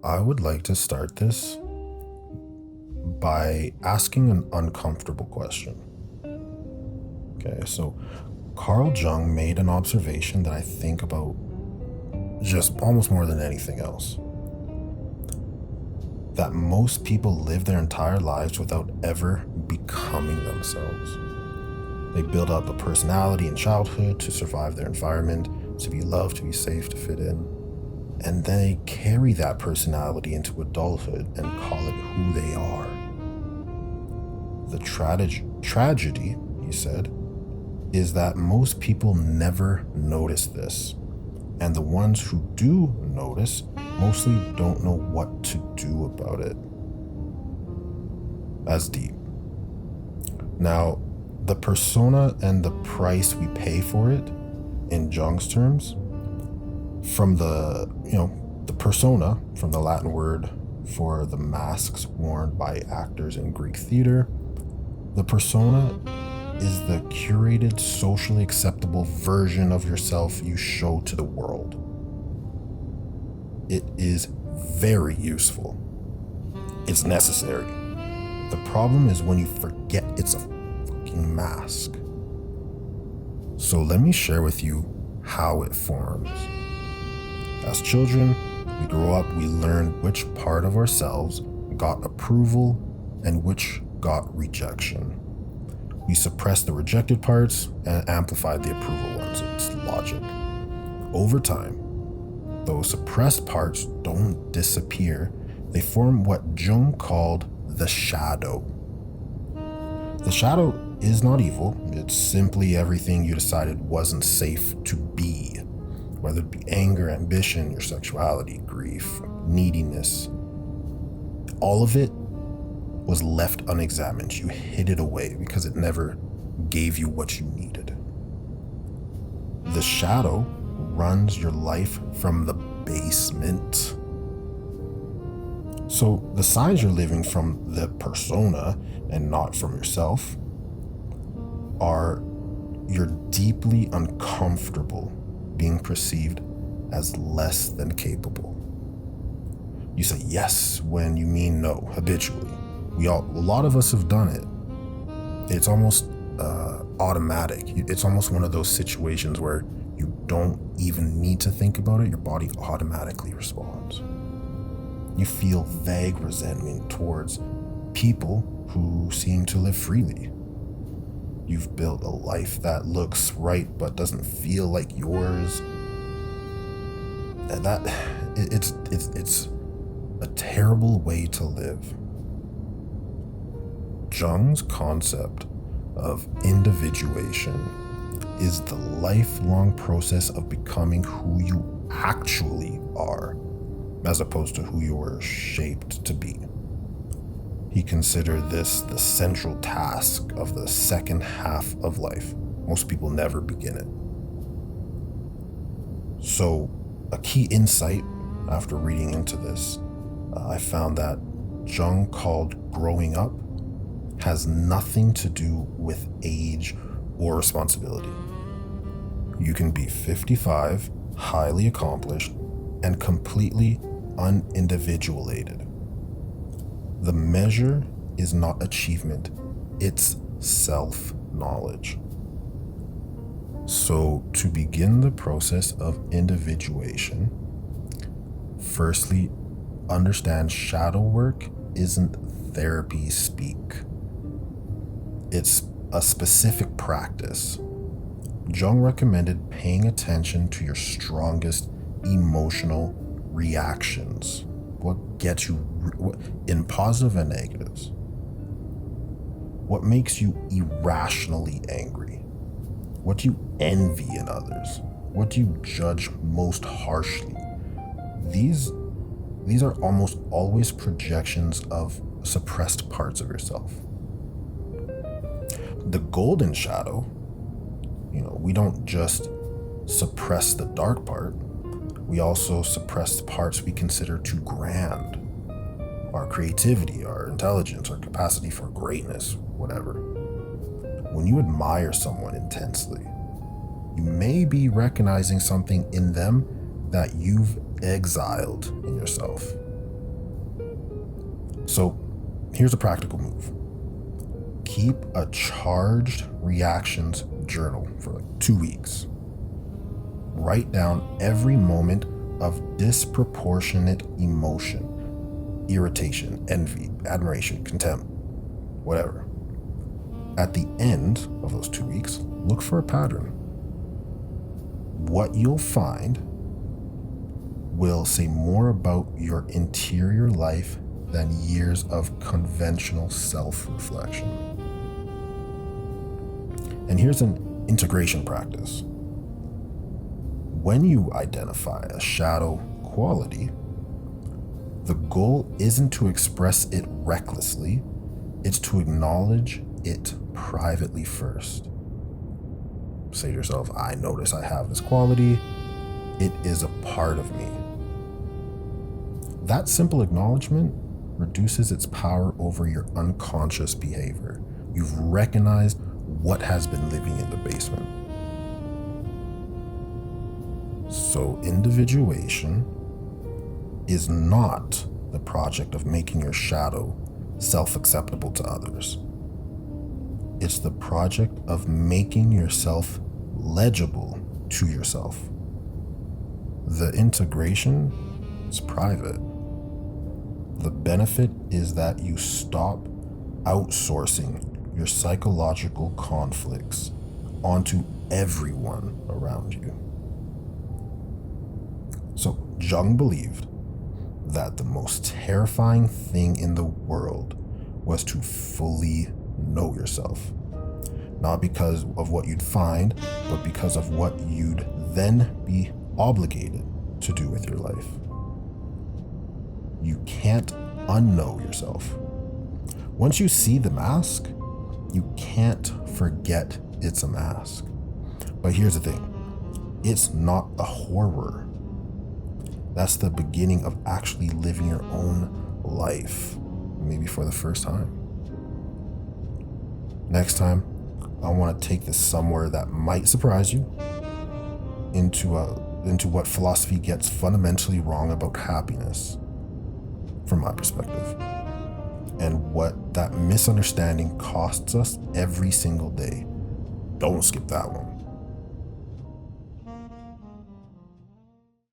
I would like to start this by asking an uncomfortable question. Okay, so Carl Jung made an observation that I think about just almost more than anything else. That most people live their entire lives without ever becoming themselves. They build up a personality in childhood to survive their environment, to be loved, to be safe, to fit in. And they carry that personality into adulthood and call it who they are. The tragedy, he said, is that most people never notice this. And the ones who do notice mostly don't know what to do about it. That's deep. Now, the persona and the price we pay for it, in Jung's terms, from the persona, from the Latin word for the masks worn by actors in Greek theater, the persona is the curated, socially acceptable version of yourself you show to the world. It is very useful. It's necessary. The problem is when you forget it's a fucking mask. So let me share with you how it forms. As children, we grow up, we learn which part of ourselves got approval and which got rejection. We suppress the rejected parts and amplify the approval ones. It's logic. Over time, those suppressed parts don't disappear. They form what Jung called the shadow. The shadow is not evil. It's simply everything you decided wasn't safe to be. Whether it be anger, ambition, your sexuality, grief, neediness, all of it was left unexamined. You hid it away because it never gave you what you needed. The shadow runs your life from the basement. So the signs you're living from the persona and not from yourself are you're deeply uncomfortable being perceived as less than capable. You say yes when you mean no, habitually. A lot of us have done it. It's almost automatic. It's almost one of those situations where you don't even need to think about it. Your body automatically responds. You feel vague resentment towards people who seem to live freely. You've built a life that looks right but doesn't feel like yours. And it's a terrible way to live. Jung's concept of individuation is the lifelong process of becoming who you actually are, as opposed to who you were shaped to be. He considered this the central task of the second half of life. Most people never begin it. So, a key insight after reading into this, I found that Jung called growing up has nothing to do with age or responsibility. You can be 55, highly accomplished, and completely unindividuated. The measure is not achievement, it's self-knowledge. So, to begin the process of individuation, firstly, understand shadow work isn't therapy speak. It's a specific practice. Jung recommended paying attention to your strongest emotional reactions. What gets you, in positive and negatives? What makes you irrationally angry? What do you envy in others? What do you judge most harshly? These are almost always projections of suppressed parts of yourself. The golden shadow, we don't just suppress the dark part, we also suppress the parts we consider too grand. Our creativity, our intelligence, our capacity for greatness, whatever. When you admire someone intensely, you may be recognizing something in them that you've exiled in yourself. So here's a practical move. Keep a charged reactions journal for like 2 weeks. Write down every moment of disproportionate emotion, irritation, envy, admiration, contempt, whatever. At the end of those 2 weeks, look for a pattern. What you'll find will say more about your interior life than years of conventional self-reflection. And here's an integration practice. When you identify a shadow quality, the goal isn't to express it recklessly, it's to acknowledge it privately first. Say to yourself, I notice I have this quality. It is a part of me. That simple acknowledgement reduces its power over your unconscious behavior. You've recognized what has been living in the basement. So individuation is not the project of making your shadow self-acceptable to others. It's the project of making yourself legible to yourself. The integration is private. The benefit is that you stop outsourcing your psychological conflicts onto everyone around you. So Jung believed that the most terrifying thing in the world was to fully know yourself. Not because of what you'd find, but because of what you'd then be obligated to do with your life. You can't unknow yourself. Once you see the mask, you can't forget it's a mask. But here's the thing, it's not a horror. That's the beginning of actually living your own life, maybe for the first time. Next time, I want to take this somewhere that might surprise you, into what philosophy gets fundamentally wrong about happiness, from my perspective, and what that misunderstanding costs us every single day. Don't skip that one.